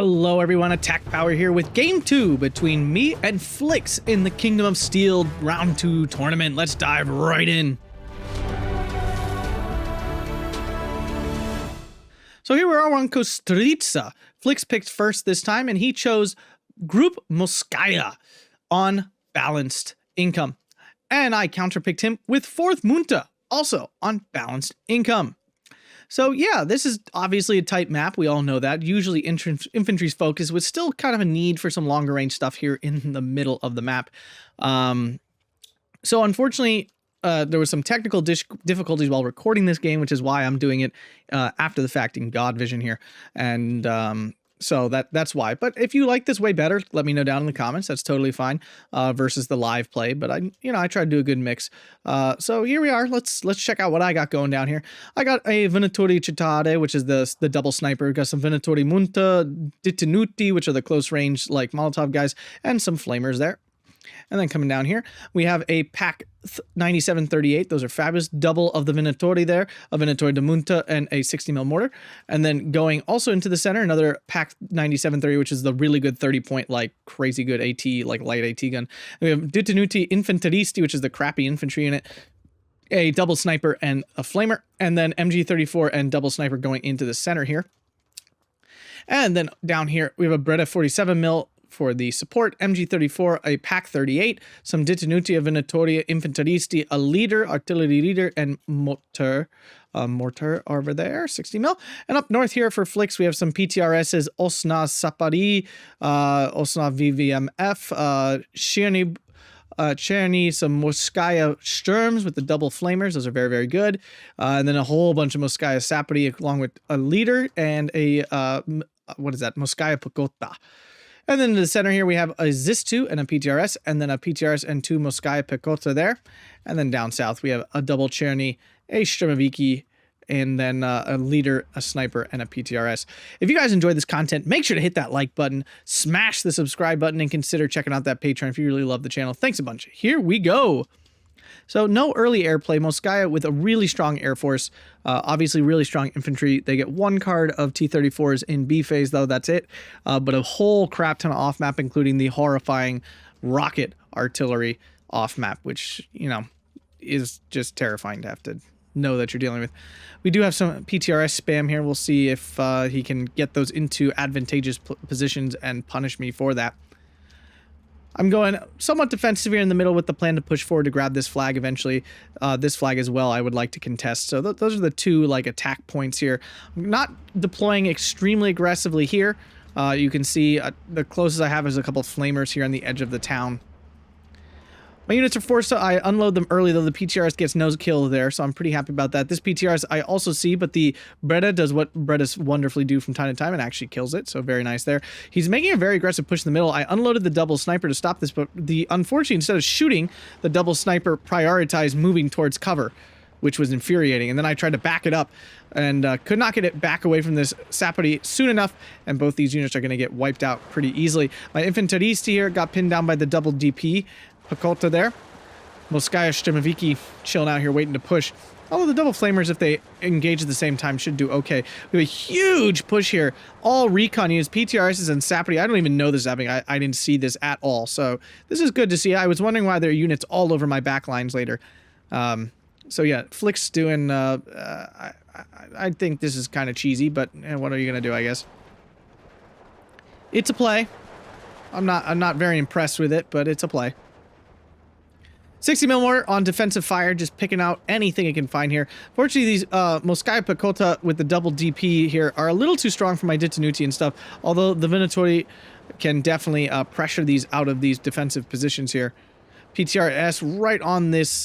Hello everyone, AtkPwr here with Game 2 between me and Flix in the Kingdom of Steel Round 2 tournament. Let's dive right in. So here we are on Kostritsa. Flix picked first this time and he chose Group Morskaya on balanced income. And I counterpicked him with 4th Munte, also on balanced income. So yeah, this is obviously a tight map. We all know that. Usually infantry's focus with still kind of a need for some longer range stuff here in the middle of the map. So unfortunately, there was some technical difficulties while recording this game, which is why I'm doing it after the fact in God Vision here. And so that's why. But if you like this way better, let me know down in the comments. That's totally fine versus the live play. But I try to do a good mix. So here we are. Let's check out what I got going down here. I got a Venatori Cittade, which is the double sniper. Got some Venatori Munte, Detenuti, which are the close range like Molotov guys, and some flamers there. And then coming down here, we have a pack 9738. Those are fabulous. Double of the Venatori there, a Venatori de Munte, and a 60mm mortar. And then going also into the center, another pack 9730, which is the really good 30-point, like crazy good AT, like light AT gun. And we have Detenuti Infanteristi, which is the crappy infantry unit, a double sniper and a flamer, and then MG34 and double sniper going into the center here. And then down here, we have a Beretta 47mm for the support, MG34, a pack 38, some Detenuti of Venatori Infanteristi, a leader, artillery leader, and mortar over there, 60mm. And up north here for Flix, we have some PTRSs, Osna Sapari, Osna VVMF, Cherny, some Morskaya Sturms with the double flamers. Those are very, very good. And then a whole bunch of Morskaya Sapari along with a leader and a, what is that, Morskaya Pekota. And then in the center here, we have a ZIS-2 and a PTRS, and then a PTRS and 2 Morskaya Pekota there. And then down south, we have a double Cherny, a Sturmoviki, and then a leader, a sniper, and a PTRS. If you guys enjoyed this content, make sure to hit that like button, smash the subscribe button, and consider checking out that Patreon if you really love the channel. Thanks a bunch. Here we go. So no early airplay. Morskaya with a really strong air force, obviously really strong infantry. They get 1 card of T-34s in B phase, though. That's it. But a whole crap ton of off map, including the horrifying rocket artillery off map, which, you know, is just terrifying to have to know that you're dealing with. We do have some PTRS spam here. We'll see if he can get those into advantageous positions and punish me for that. I'm going somewhat defensive here in the middle with the plan to push forward to grab this flag eventually. This flag as well I would like to contest. So those are the two like attack points here. I'm not deploying extremely aggressively here. You can see the closest I have is a couple of flamers here on the edge of the town. My units are forced to I unload them early, though the PTRS gets no kill there, so I'm pretty happy about that. This PTRS I also see, but the Beretta does what Berettas wonderfully do from time to time and actually kills it, so very nice there. He's making a very aggressive push in the middle. I unloaded the double sniper to stop this, but unfortunately, instead of shooting, the double sniper prioritized moving towards cover, which was infuriating. And then I tried to back it up and could not get it back away from this Sapari soon enough, and both these units are going to get wiped out pretty easily. My Infanteristi here got pinned down by the double DP. Pekota there. Morskaya Sturmoviki chilling out here waiting to push. Although the double flamers, if they engage at the same time, should do okay. We have a huge push here. All recon units, PTRSs and Sapari. I don't even know this is happening. I didn't see this at all. So this is good to see. I was wondering why there are units all over my backlines later. So yeah, Flix doing... I think this is kind of cheesy, but what are you going to do, I guess? It's a play. I'm not very impressed with it, but it's a play. 60mm mortar on defensive fire, just picking out anything it can find here. Fortunately, these Morskaya Pekota with the double DP here are a little too strong for my Detenuti and stuff, although the Venatori can definitely pressure these out of these defensive positions here. PTRS right on this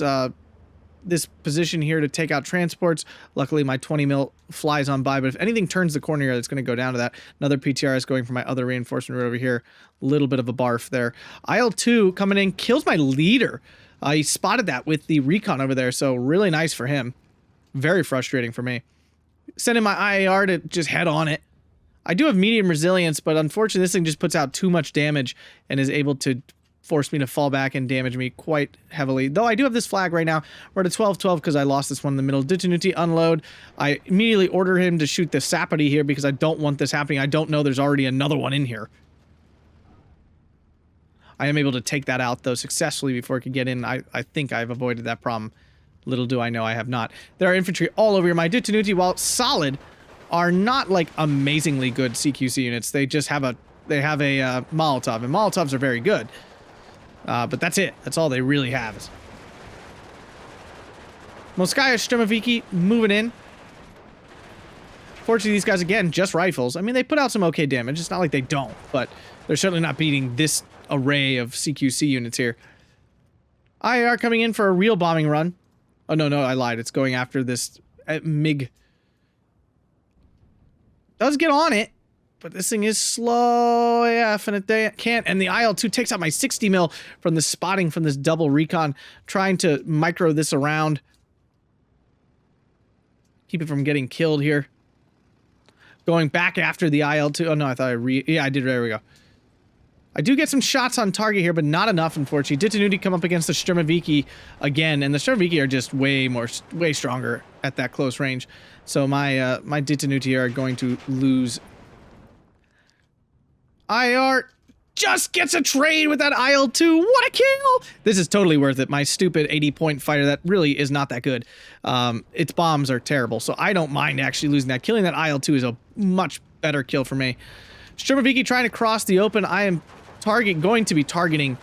this position here to take out transports. Luckily, my 20mm flies on by, but if anything turns the corner here, it's going to go down to that. Another PTRS going for my other reinforcement right over here. A little bit of a barf there. IL-2 coming in, kills my leader. He spotted that with the recon over there, so really nice for him. Very frustrating for me. Sending my IAR to just head on it. I do have medium resilience, but unfortunately this thing just puts out too much damage and is able to forced me to fall back and damage me quite heavily. Though I do have this flag right now. We're at a 12-12 because I lost this one in the middle. Ditanuti unload. I immediately order him to shoot the Sapody here because I don't want this happening. I don't know there's already another one in here. I am able to take that out, though, successfully before it could get in. I think I've avoided that problem. Little do I know I have not. There are infantry all over here. My Ditanuti, while solid, are not, like, amazingly good CQC units. They just have a... They have a Molotov, and Molotovs are very good. But that's it. That's all they really have. Morskaya Sturmoviki moving in. Fortunately, these guys, again, just rifles. I mean, they put out some okay damage. It's not like they don't, but they're certainly not beating this array of CQC units here. IAR coming in for a real bombing run. Oh, no, I lied. It's going after this MiG. Does get on it. But this thing is slow AF, and it can't. And the IL-2 takes out my 60 mil from the spotting from this double recon, trying to micro this around. Keep it from getting killed here. Going back after the IL-2. Oh, no, I thought yeah, I did. There we go. I do get some shots on target here, but not enough, unfortunately. Ditanuti come up against the Sturmoviki again, and the Sturmoviki are just way stronger at that close range. So my my Ditanuti are going to lose. IR just gets a trade with that IL-2. What a kill! This is totally worth it. My stupid 80-point fighter that really is not that good. Its bombs are terrible, so I don't mind actually losing that. Killing that IL-2 is a much better kill for me. Sturmoviki trying to cross the open. I am going to be targeting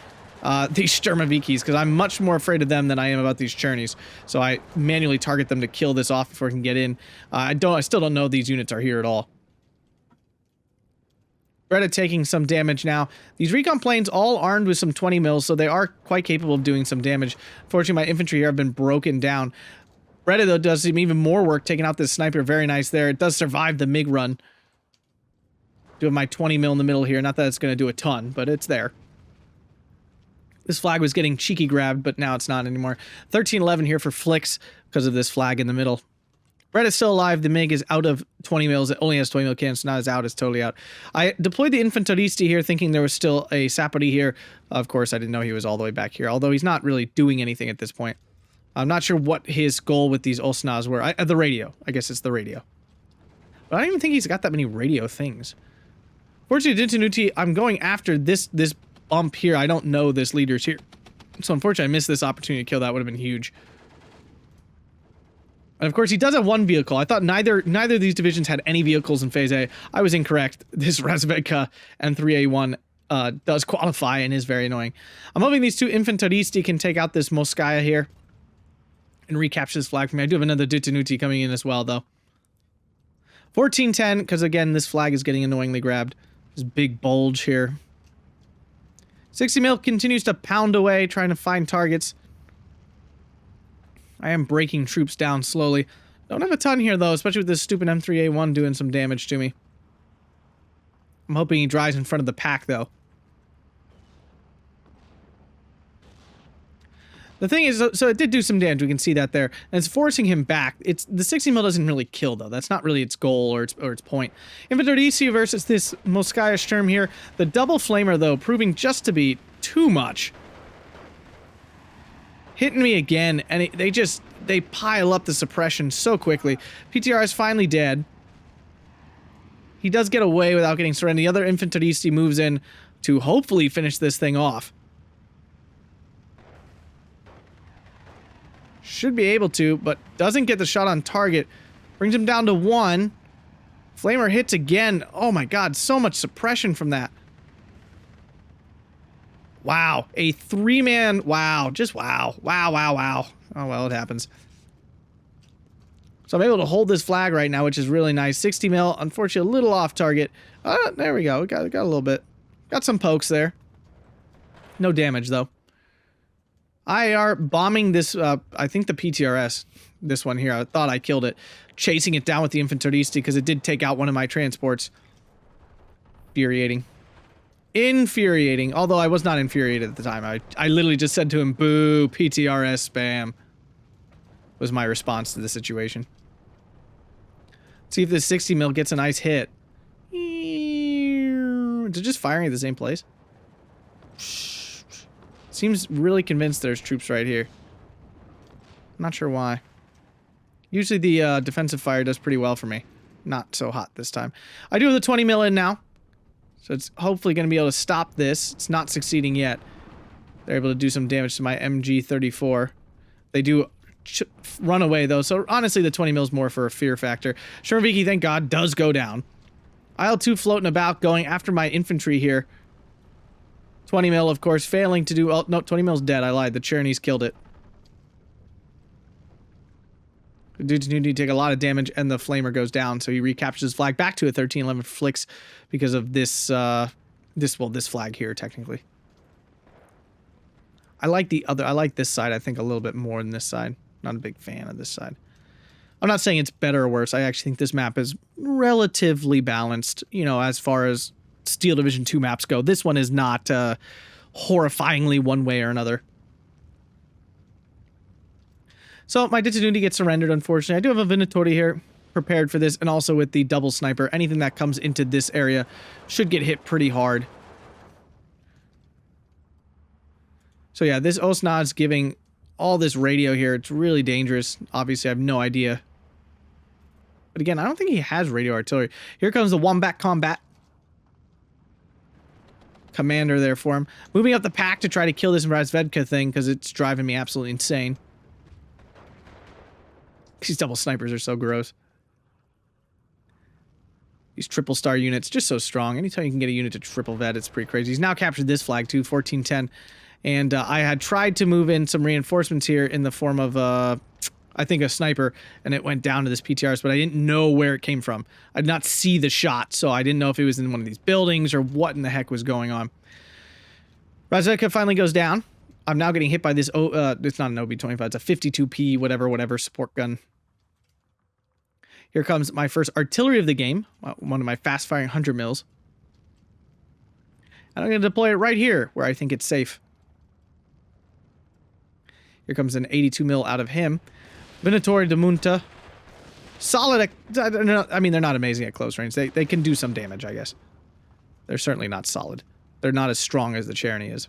these Sturmovikis because I'm much more afraid of them than I am about these Chernies. So I manually target them to kill this off before I can get in. I still don't know these units are here at all. Reddit taking some damage now. These recon planes all armed with some 20 mils, so they are quite capable of doing some damage. Fortunately, my infantry here have been broken down. Reddit, though, does some even more work taking out this sniper. Very nice there. It does survive the MiG run. Do have my 20 mil in the middle here. Not that it's going to do a ton, but it's there. This flag was getting cheeky grabbed, but now it's not anymore. 13-11 here for Flix because of this flag in the middle. Red is still alive. The MiG is out of 20 mils. It only has 20 mil cannons, so now it's out. It's totally out. I deployed the Infanteristi here thinking there was still a Sapody here. Of course, I didn't know he was all the way back here, although he's not really doing anything at this point. I'm not sure what his goal with these Osnas were. The radio. I guess it's the radio. But I don't even think he's got that many radio things. Fortunately, Ditanuti, I'm going after this bump here. I don't know this leader's here. So unfortunately, I missed this opportunity to kill. That would have been huge. And of course, he does have one vehicle. I thought neither of these divisions had any vehicles in Phase A. I was incorrect. This Razvedka M3A1 does qualify and is very annoying. I'm hoping these two Infanteristi can take out this Morskaya here and recapture this flag for me. I do have another Ditanuti coming in as well, though. 14-10, because again, this flag is getting annoyingly grabbed. This big bulge here. 60 mil continues to pound away, trying to find targets. I am breaking troops down slowly. Don't have a ton here, though, especially with this stupid M3A1 doing some damage to me. I'm hoping he drives in front of the pack, though. The thing is, so it did do some damage. We can see that there. And it's forcing him back. The 60 mil doesn't really kill, though. That's not really its goal or its point. Infanteristi versus this Morskaya Sturm here. The double flamer, though, proving just to be too much. Hitting me again, and they pile up the suppression so quickly. PTR is finally dead. He does get away without getting surrendered. The other Infanteristi moves in to hopefully finish this thing off. Should be able to, but doesn't get the shot on target. Brings him down to 1. Flamer hits again. Oh my god, so much suppression from that. Wow, a 3-man, wow, just wow. Wow. Oh well, it happens. So I'm able to hold this flag right now, which is really nice. 60 mil, unfortunately a little off target. There we go, we got a little bit. Got some pokes there. No damage though. IAR bombing this, I think the PTRS, this one here. I thought I killed it. Chasing it down with the Infanteristi because it did take out one of my transports. Infuriating. Although I was not infuriated at the time. I literally just said to him, boo, PTRS spam. Was my response to the situation. Let's see if this 60 mil gets a nice hit. Is it just firing at the same place? Seems really convinced there's troops right here. Not sure why. Usually the defensive fire does pretty well for me. Not so hot this time. I do have the 20 mil in now. So it's hopefully going to be able to stop this. It's not succeeding yet. They're able to do some damage to my MG34. They do run away, though. So honestly, the 20 mil is more for a fear factor. Shermaviki, thank God, does go down. IL-2 floating about, going after my infantry here. 20 mil, of course, failing to do... Oh, no, 20 mil's dead. I lied. The Chernies killed it. The dudes need to take a lot of damage, and the flamer goes down, so he recaptures his flag back to a 1311 for Flix because of this, this flag here, technically. I like this side, I think, a little bit more than this side. Not a big fan of this side. I'm not saying it's better or worse. I actually think this map is relatively balanced, you know, as far as Steel Division 2 maps go. This one is not horrifyingly one way or another. So my Ditaduni gets surrendered, unfortunately. I do have a Venatori here prepared for this, and also with the double sniper. Anything that comes into this area should get hit pretty hard. So yeah, this Osnad's giving all this radio here. It's really dangerous. Obviously, I have no idea. But again, I don't think he has radio artillery. Here comes the Wombat Combat. Commander there for him. Moving up the pack to try to kill this Razvedka thing, because it's driving me absolutely insane. These double snipers are so gross. These triple star units, just so strong. Anytime you can get a unit to triple vet, it's pretty crazy. He's now captured this flag too, 1410. And I had tried to move in some reinforcements here in the form of, I think, a sniper, and it went down to this PTRs, but I didn't know where it came from. I did not see the shot, so I didn't know if it was in one of these buildings or what in the heck was going on. Razvedka finally goes down. I'm now getting hit by this, it's not an OB-25, it's a 52P whatever support gun. Here comes my first artillery of the game, one of my fast-firing 100 mils. And I'm going to deploy it right here, where I think it's safe. Here comes an 82 mil out of him. Venatori de Munte. Solid, I mean, they're not amazing at close range. They can do some damage, I guess. They're certainly not solid. They're not as strong as the Cherny is.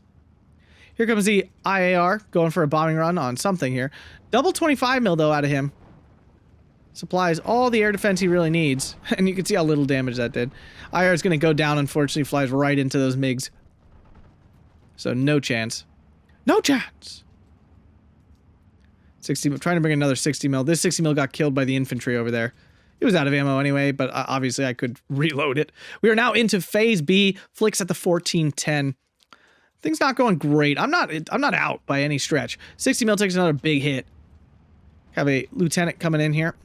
Here comes the IAR, going for a bombing run on something here. Double 25 mil, though, out of him. Supplies all the air defense he really needs. And you can see how little damage that did. IR is going to go down, unfortunately, flies right into those MiGs. So no chance. No chance! 60, trying to bring another 60 mil. This 60 mil got killed by the infantry over there. It was out of ammo anyway, but obviously I could reload it. We are now into Phase B. Flix at the 1410. Things not going great. I'm not out by any stretch. 60 mil takes another big hit. Have a lieutenant coming in here.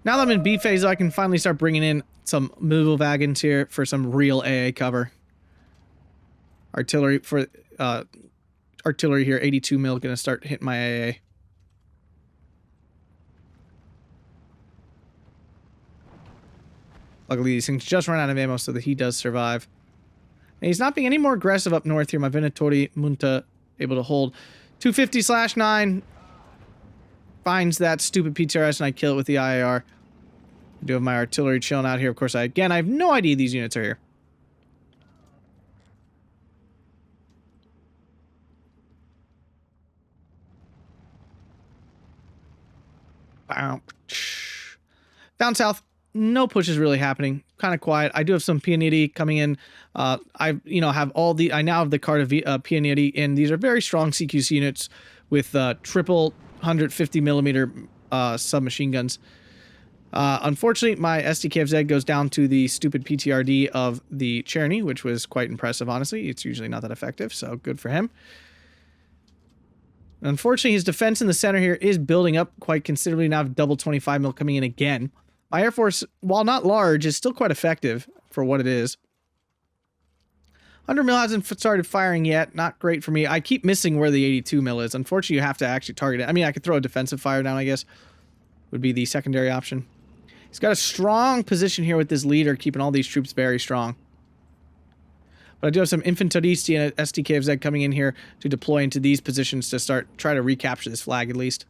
Now that I'm in B phase, I can finally start bringing in some mobile wagons here for some real AA cover. Artillery for artillery here, 82 mil, gonna start hitting my AA. Luckily, these things just run out of ammo so that he does survive. And he's not being any more aggressive up north here. My Venatori Munte able to hold 250/9. Finds that stupid PTRS and I kill it with the IAR. I do have my artillery chilling out here. Of course, I have no idea these units are here. Down south, no push is really happening. Kind of quiet. I do have some Pianeti coming in. I now have the card of Pianeti, and these are very strong CQC units with triple 150 millimeter submachine guns. Unfortunately, my SDKFZ goes down to the stupid PTRD of the Cherny, which was quite impressive, honestly. It's usually not that effective, so good for him. Unfortunately, his defense in the center here is building up quite considerably. Now I have double 25 mil coming in again. My Air Force, while not large, is still quite effective for what it is. 100 mil hasn't started firing yet. Not great for me. I keep missing where the 82 mil is. Unfortunately, you have to actually target it. I mean, I could throw a defensive fire down, I guess. Would be the secondary option. He's got a strong position here with this leader, keeping all these troops very strong. But I do have some Infanteristi and SDKFZ coming in here to deploy into these positions to try to recapture this flag at least.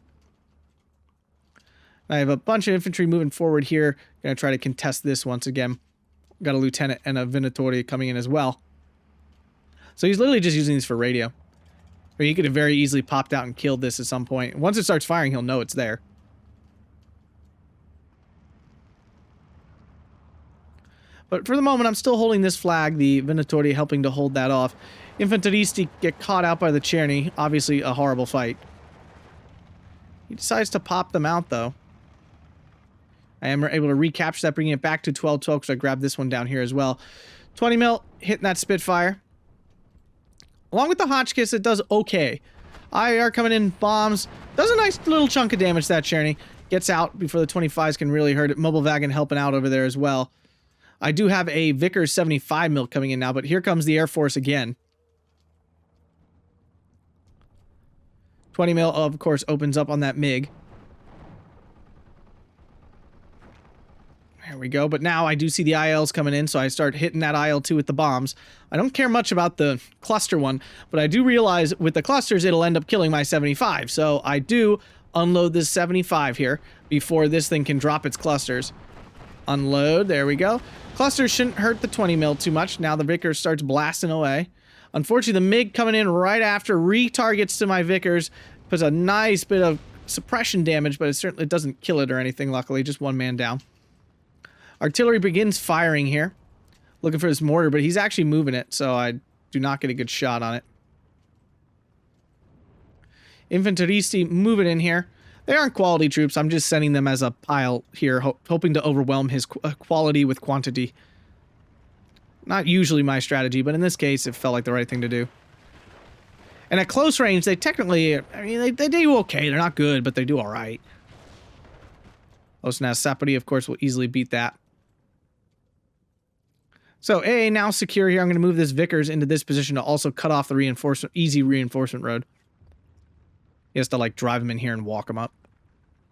I have a bunch of infantry moving forward here. Gonna try to contest this once again. Got a lieutenant and a Venatori coming in as well. So he's literally just using these for radio. Or he could have very easily popped out and killed this at some point. Once it starts firing, he'll know it's there. But for the moment, I'm still holding this flag, the Venatori helping to hold that off. Infanteristi get caught out by the Czerny. Obviously, a horrible fight. He decides to pop them out, though. I am able to recapture that, bringing it back to 12-12, because I grabbed this one down here as well. 20 mil, hitting that Spitfire. Along with the Hotchkiss, it does okay. IR coming in, bombs. Does a nice little chunk of damage to that Czerny. Gets out before the 25s can really hurt it. Mobile Wagon helping out over there as well. I do have a Vickers 75 mil coming in now, but here comes the Air Force again. 20 mil, of course, opens up on that MiG. There we go, but now I do see the ILs coming in, so I start hitting that IL-2 with the bombs. I don't care much about the cluster one, but I do realize with the clusters, it'll end up killing my 75, so I do unload this 75 here before this thing can drop its clusters. Unload, there we go. Clusters shouldn't hurt the 20 mil too much. Now the Vickers starts blasting away. Unfortunately, the MiG coming in right after retargets to my Vickers, puts a nice bit of suppression damage, but it certainly doesn't kill it or anything, luckily. Just one man down. Artillery begins firing here. Looking for this mortar, but he's actually moving it, so I do not get a good shot on it. Infanteristi moving in here. They aren't quality troops. I'm just sending them as a pile here, hoping to overwhelm his quality with quantity. Not usually my strategy, but in this case, it felt like the right thing to do. And at close range, they technically, I mean, they do okay. They're not good, but they do all right. Osna Sapori, of course, will easily beat that. So, AA now secure here. I'm going to move this Vickers into this position to also cut off the reinforcement, easy reinforcement road. He has to, like, drive him in here and walk him up.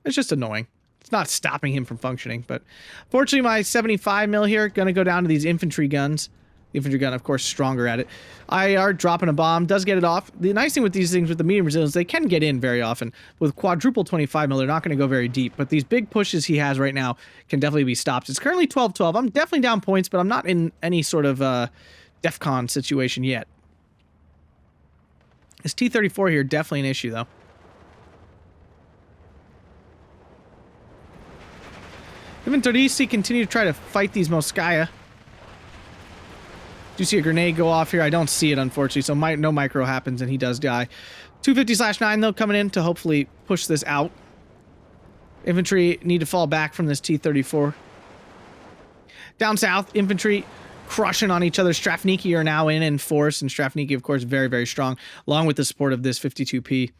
It's just annoying. It's not stopping him from functioning, but fortunately my 75 mil here going to go down to these infantry guns. The infantry gun, of course, stronger at it. IR dropping a bomb, does get it off. The nice thing with these things with the medium resilience, they can get in very often. With quadruple 25 mil, they're not going to go very deep, but these big pushes he has right now can definitely be stopped. It's currently 12-12. I'm definitely down points, but I'm not in any sort of DEFCON situation yet. This T-34 here, definitely an issue, though. Infanteristi continue to try to fight these Morskaya. Do you see a grenade go off here? I don't see it, unfortunately, so no micro happens, and he does die. 250/9, though, coming in to hopefully push this out. Infantry need to fall back from this T-34. Down south, infantry crushing on each other. Strafniki are now in force, and Strafniki, of course, very, very strong, along with the support of this 52P.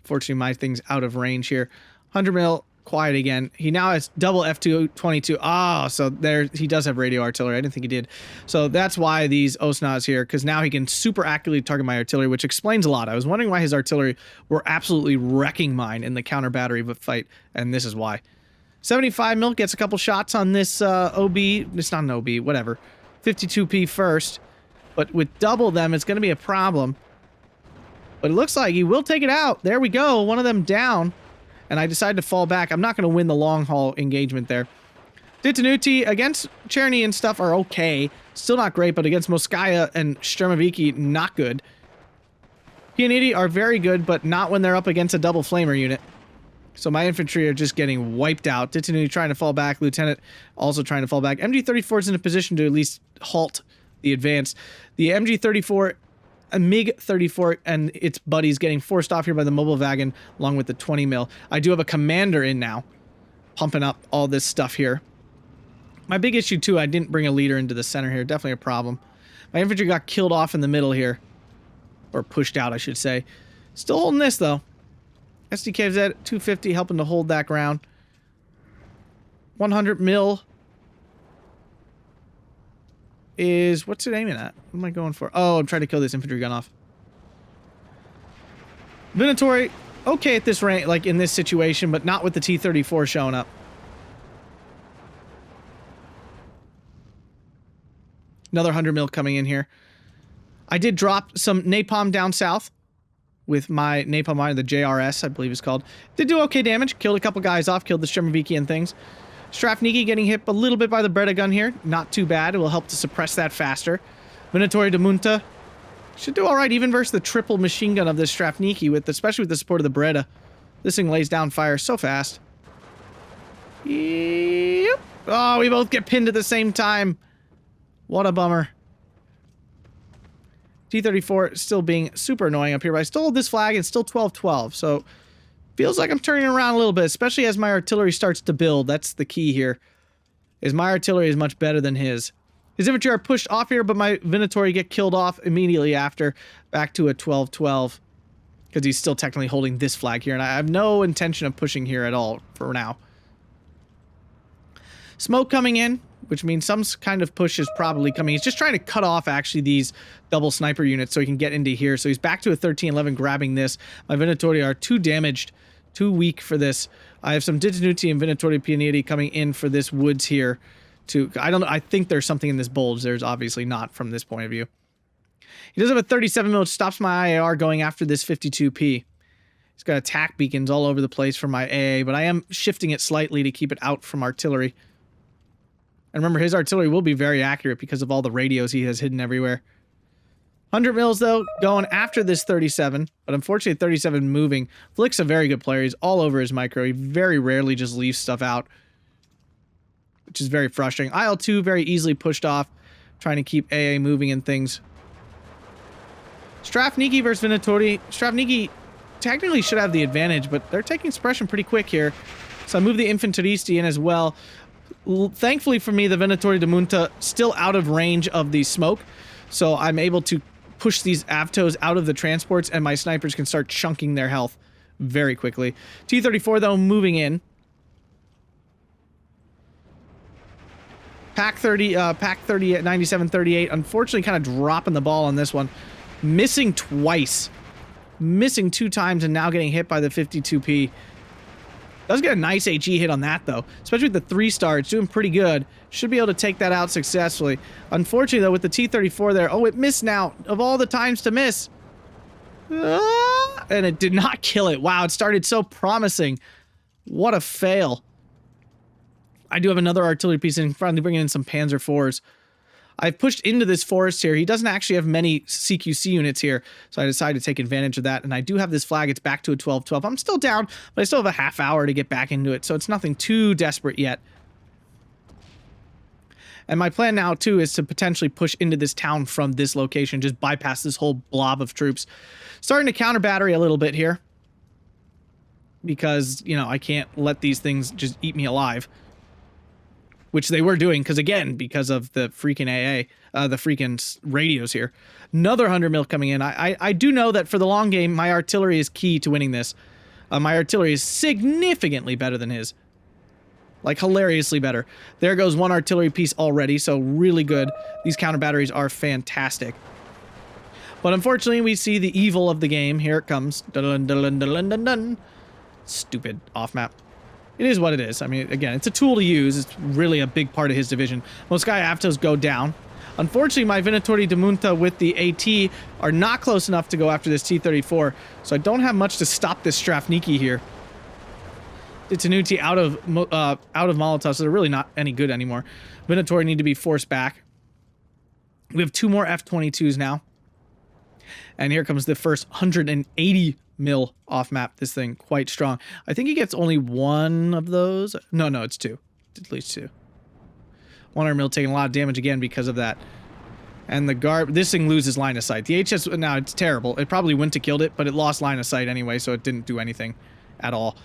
Fortunately, my thing's out of range here. 100 mil. Quiet again. He now has double F222. Ah, so there he does have radio artillery. I didn't think he did. So that's why these Osnas here, because now he can super accurately target my artillery, which explains a lot. I was wondering why his artillery were absolutely wrecking mine in the counter battery fight, and this is why. 75 mil gets a couple shots on this OB. It's not an OB, whatever. 52P first, but with double them, it's going to be a problem. But it looks like he will take it out. There we go. One of them down. And I decided to fall back. I'm not going to win the long-haul engagement there. Ditanuti against Czerny and stuff are okay. Still not great, but against Morskaya and Sturmoviki, not good. Pianidi are very good, but not when they're up against a double flamer unit. So my infantry are just getting wiped out. Ditanuti trying to fall back. Lieutenant also trying to fall back. MG-34 is in a position to at least halt the advance. The MG-34... a MiG-34 and its buddies getting forced off here by the mobile wagon along with the 20 mil. I do have a commander in now, pumping up all this stuff here. My big issue too, I didn't bring a leader into the center here. Definitely a problem. My infantry got killed off in the middle here, or pushed out, I should say. Still holding this though. SDKZ at 250, helping to hold that ground. 100 mil. Is what's it aiming at? What am I going for? Oh, I'm trying to kill this infantry gun off. Venatori, okay at this range, like in this situation, but not with the T-34 showing up. Another 100 mil coming in here. I did drop some napalm down south with my napalm mine, the JRS, I believe it's called. Did do okay damage. Killed a couple guys off. Killed the Sturmoviki and things. Strafniki getting hit a little bit by the Breda gun here. Not too bad. It will help to suppress that faster. Venatori de Munte Should do all right, even versus the triple machine gun of this Strafniki, especially with the support of the Beretta. This thing lays down fire so fast. Yep. Oh, we both get pinned at the same time. What a bummer. T-34 still being super annoying up here, but I still hold this flag and still 12-12, so feels like I'm turning around a little bit, especially as my artillery starts to build. That's the key here, is my artillery is much better than his. His infantry are pushed off here, but my Venatori get killed off immediately after, back to a 12-12, because he's still technically holding this flag here, and I have no intention of pushing here at all for now. Smoke coming in, which means some kind of push is probably coming. He's just trying to cut off, actually, these double sniper units so he can get into here. So he's back to a 13-11 grabbing this. My Venatori are too damaged, too weak for this. I have some Detenuti and Venatori Pionieri coming in for this woods here. I don't know. I think there's something in this bulge. There's obviously not from this point of view. He does have a 37 mil, which stops my IAR going after this 52P. He's got attack beacons all over the place for my AA, but I am shifting it slightly to keep it out from artillery. And remember, his artillery will be very accurate because of all the radios he has hidden everywhere. 100 mils, though, going after this 37, but unfortunately 37 moving. Flick's a very good player. He's all over his micro. He very rarely just leaves stuff out, which is very frustrating. IL-2 very easily pushed off, trying to keep AA moving and things. Strafniki versus Venatori. Strafniki technically should have the advantage, but they're taking suppression pretty quick here. So I move the Infanteristi in as well. Thankfully for me, the Venatori de Munte still out of range of the smoke, so I'm able to push these Avtos out of the transports, and my snipers can start chunking their health very quickly. T-34, though, moving in. Pack 30 at 97-38, unfortunately kind of dropping the ball on this one. Missing twice. Missing 2 times and now getting hit by the 52P. Does get a nice HE hit on that, though. Especially with the 3-star, it's doing pretty good. Should be able to take that out successfully. Unfortunately, though, with the T-34 there, oh, it missed now. Of all the times to miss. And it did not kill it. Wow, it started so promising. What a fail. I do have another artillery piece in front of bringing in some Panzer IVs. I've pushed into this forest here. He doesn't actually have many CQC units here, so I decided to take advantage of that. And I do have this flag. It's back to a 12-12. I'm still down, but I still have a half hour to get back into it, so it's nothing too desperate yet. And my plan now, too, is to potentially push into this town from this location, just bypass this whole blob of troops. Starting to counter battery a little bit here, because, you know, I can't let these things just eat me alive. Which they were doing, because of the freaking AA, the freaking radios here. Another 100 mil coming in. I do know that for the long game, my artillery is key to winning this. My artillery is significantly better than his. Like, hilariously better. There goes one artillery piece already, so really good. These counter batteries are fantastic. But unfortunately, we see the evil of the game. Here it comes. Dun, dun, dun, dun, dun, dun. Stupid off-map. It is what it is. I mean, again, it's a tool to use. It's really a big part of his division. Morskaya Avtos go down. Unfortunately, my Venatori de Munte with the AT are not close enough to go after this T-34, so I don't have much to stop this Strafniki here. The Tenuti out of Molotov, so they're really not any good anymore. Venatori need to be forced back. We have 2 more F-22s now. And here comes the first 180 mil off map. This thing quite strong. I think he gets only 1 of those. No, it's 2. At least 2. 100 mil taking a lot of damage again because of that. And the this thing loses line of sight. The HS, now it's terrible. It probably wouldn't have killed it, but it lost line of sight anyway, so it didn't do anything at all.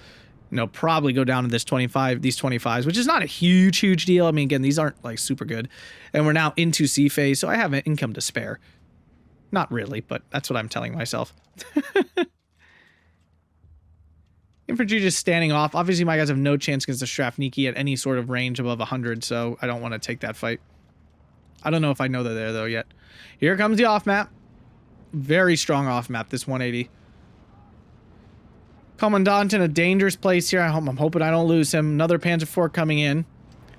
You know, probably go down to these 25s, which is not a huge deal. I mean, again, these aren't like super good. And we're now into C phase, so I have an income to spare. Not really, but that's what I'm telling myself. Infantry just standing off. Obviously, my guys have no chance against the Strafniki at any sort of range above 100, so I don't want to take that fight. I don't know if I know they're there, though, yet. Here comes the off-map. Very strong off-map, this 180. Commandant in a dangerous place here. I'm hoping I don't lose him. Another Panzer IV coming in.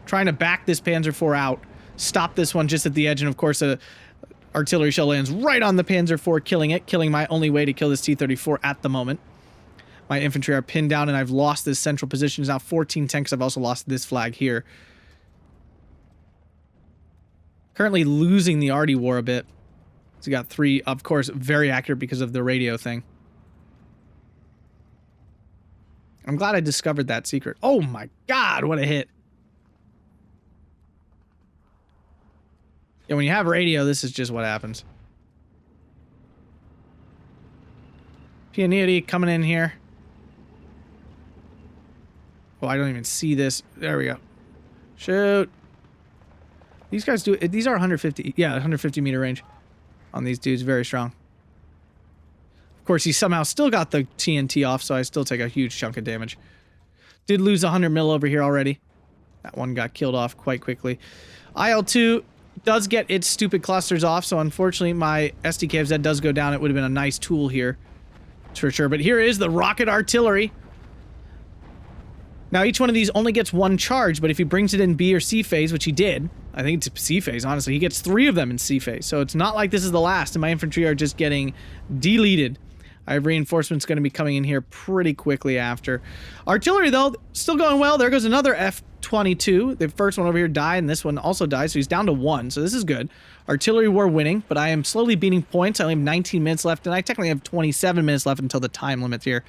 Trying to back this Panzer IV out. Stop this one just at the edge, and of course, a artillery shell lands right on the Panzer IV, killing it. Killing my only way to kill this T-34 at the moment. My infantry are pinned down, and I've lost this central position. It's now 14-10 because I've also lost this flag here. Currently losing the Arty War a bit. So you got 3, of course, very accurate because of the radio thing. I'm glad I discovered that secret. Oh my god, what a hit. Yeah, when you have radio, this is just what happens. Pioneer coming in here. Oh, I don't even see this. There we go. Shoot. These guys do it. These are 150. Yeah, 150 meter range on these dudes. Very strong. Of course, he somehow still got the TNT off, so I still take a huge chunk of damage. Did lose 100 mil over here already. That one got killed off quite quickly. IL-2 does get its stupid clusters off, so unfortunately my SDKFZ does go down. It would have been a nice tool here, for sure. But here is the rocket artillery. Now, each one of these only gets 1 charge, but if he brings it in B or C phase, which he did, I think it's C phase, honestly, he gets 3 of them in C phase. So it's not like this is the last, and my infantry are just getting deleted. I have reinforcements going to be coming in here pretty quickly after. Artillery, though, still going well. There goes another F-22. The first one over here died, and this one also died, so he's down to 1. So this is good. Artillery war winning, but I am slowly beating points. I only have 19 minutes left, and I technically have 27 minutes left until the time limit here.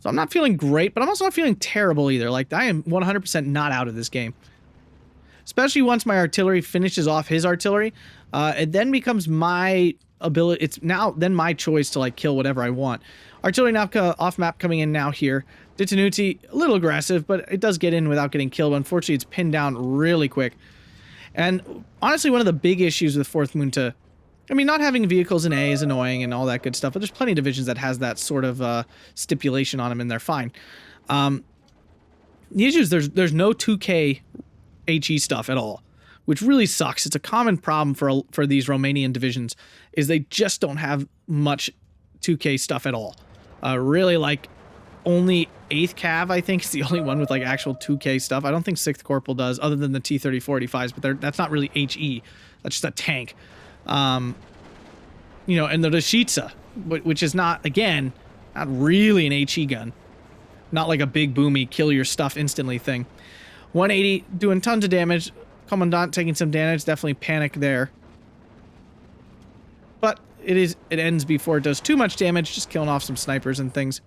So I'm not feeling great, but I'm also not feeling terrible either. Like, I am 100% not out of this game. Especially once my artillery finishes off his artillery. It then becomes my ability. It's now then my choice to, like, kill whatever I want. Artillery now off map coming in now here. Detanuti, a little aggressive, but it does get in without getting killed. Unfortunately, it's pinned down really quick. And honestly, one of the big issues with 4th Munte, I mean, not having vehicles in A is annoying and all that good stuff, but there's plenty of divisions that has that sort of stipulation on them, and they're fine. The issue is there's no 2K HE stuff at all, which really sucks. It's a common problem for these Romanian divisions, is they just don't have much 2K stuff at all. Really, like, only 8th Cav, I think, is the only one with, like, actual 2K stuff. I don't think 6th Corporal does, other than the T-30-45s, but that's not really HE. That's just a tank. You know, and the Kostritsa, which is not, again, not really an HE gun. Not like a big boomy, kill your stuff instantly thing. 180, doing tons of damage. Commandant taking some damage, definitely panic there. But it ends before it does too much damage, just killing off some snipers and things.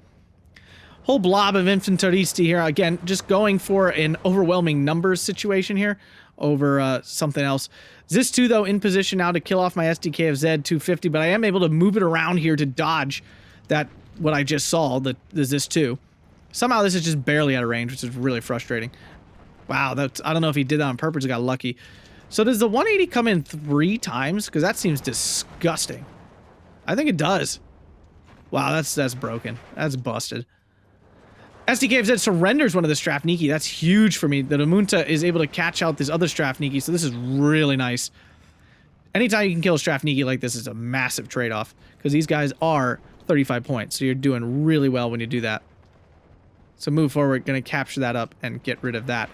Whole blob of infanteristi here, again, just going for an overwhelming numbers situation here over something else. Zis-2, though, in position now to kill off my SDK of Z-250, but I am able to move it around here to dodge that, what I just saw, the Zis-2. Somehow this is just barely out of range, which is really frustrating. Wow, I don't know if he did that on purpose or got lucky. So does the 180 come in 3 times? Because that seems disgusting. I think it does. Wow, that's broken. That's busted. SDKFZ surrenders one of the Strafniki. That's huge for me. The Munte is able to catch out this other Strafniki, so this is really nice. Anytime you can kill a Strafniki like this is a massive trade-off, because these guys are 35 points, so you're doing really well when you do that. So move forward, going to capture that up and get rid of that.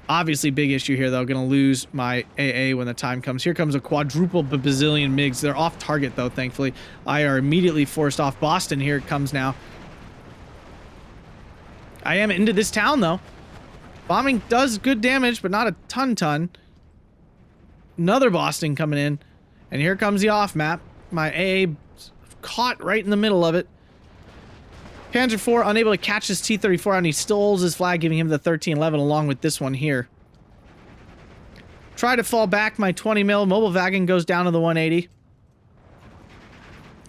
Obviously, big issue here, though. Going to lose my AA when the time comes. Here comes a quadruple bazillion MiGs. They're off target, though, thankfully. I are immediately forced off Boston. Here it comes now. I am into this town, though. Bombing does good damage, but not a ton. Another Boston coming in. And here comes the off-map. My AA caught right in the middle of it. Panzer IV unable to catch his T-34, and he still holds his flag, giving him the 1311 along with this one here. Try to fall back. My 20 mil mobile wagon goes down to the 180.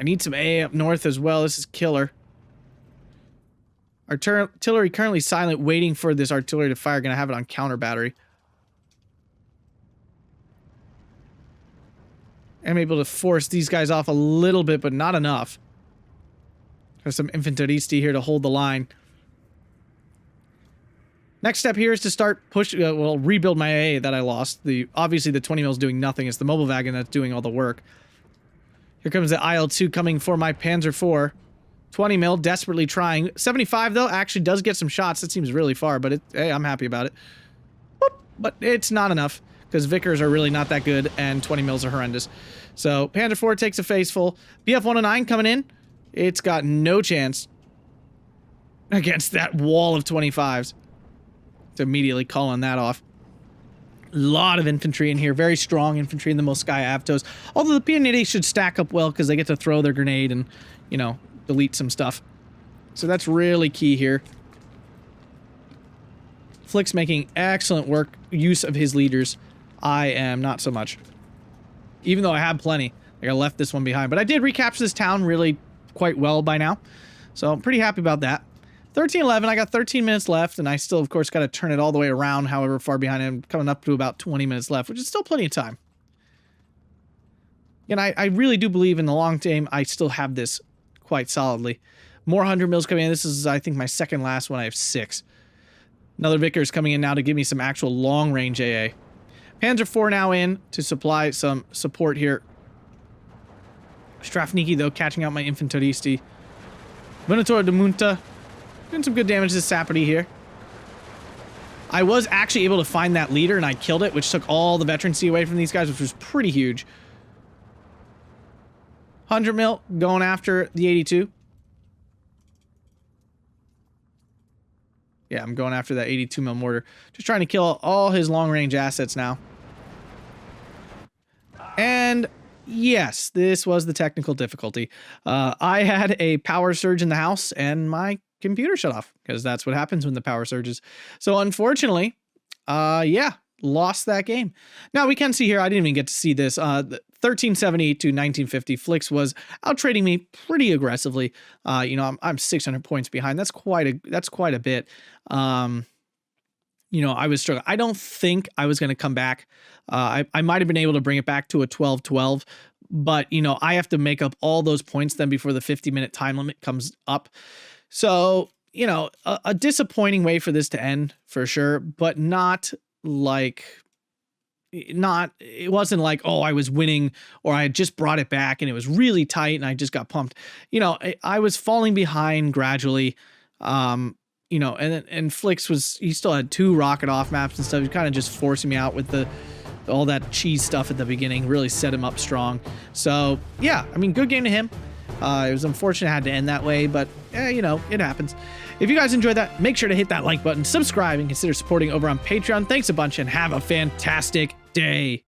I need some AA up north as well. This is killer. Artillery currently silent, waiting for this artillery to fire. Gonna have it on counter battery. I'm able to force these guys off a little bit, but not enough. There's some infanteristi here to hold the line. Next step here is to start rebuild my AA that I lost. Obviously the 20 mil is doing nothing. It's the mobile wagon that's doing all the work. Here comes the IL-2 coming for my Panzer IV. 20 mil, desperately trying. 75, though, actually does get some shots. That seems really far, but hey, I'm happy about it. Boop. But it's not enough, because Vickers are really not that good, and 20 mils are horrendous. So, Panzer IV takes a face full. BF-109 coming in. It's got no chance against that wall of 25s. It's immediately calling that off. A lot of infantry in here, very strong infantry in the Morskaya Avtos. Although the Pioneers should stack up well because they get to throw their grenade and, you know, delete some stuff. So that's really key here. Flix making excellent use of his leaders. I am not so much. Even though I have plenty. Like I left this one behind. But I did recapture this town really quite well by now. So I'm pretty happy about that. 13-11, I got 13 minutes left, and I still, of course, got to turn it all the way around, however far behind I am, coming up to about 20 minutes left, which is still plenty of time. And I really do believe in the long game, I still have this quite solidly. More 100 mils coming in. This is, I think, my second last one. I have 6. Another Vickers coming in now to give me some actual long-range AA. Panzer IV now in to supply some support here. Strafniki, though, catching out my Infanteristi. Venator de Munte. Doing some good damage to Sapperty here. I was actually able to find that leader, and I killed it, which took all the veterancy away from these guys, which was pretty huge. 100 mil going after the 82. Yeah, I'm going after that 82 mil mortar. Just trying to kill all his long-range assets now. And yes, this was the technical difficulty. I had a power surge in the house, and my computer shut off, because that's what happens when the power surges. So unfortunately, yeah, lost that game. Now we can see here, I didn't even get to see this. 1370 to 1950, Flix was out trading me pretty aggressively. You know, I'm 600 points behind. That's quite a bit. You know, I was struggling. I don't think I was going to come back. I might have been able to bring it back to a 12-12, but you know, I have to make up all those points then before the 50-minute time limit comes up. So, you know, a disappointing way for this to end for sure, but not like, it wasn't like, oh, I was winning or I had just brought it back and it was really tight and I just got pumped. You know, I was falling behind gradually. You know, and Flix he still had 2 rocket off maps and stuff. He kind of just forcing me out with all that cheese stuff at the beginning, really set him up strong. So yeah, I mean, good game to him. It was unfortunate it had to end that way, but you know, it happens. If you guys enjoyed that, make sure to hit that like button, subscribe, and consider supporting over on Patreon. Thanks a bunch and have a fantastic day.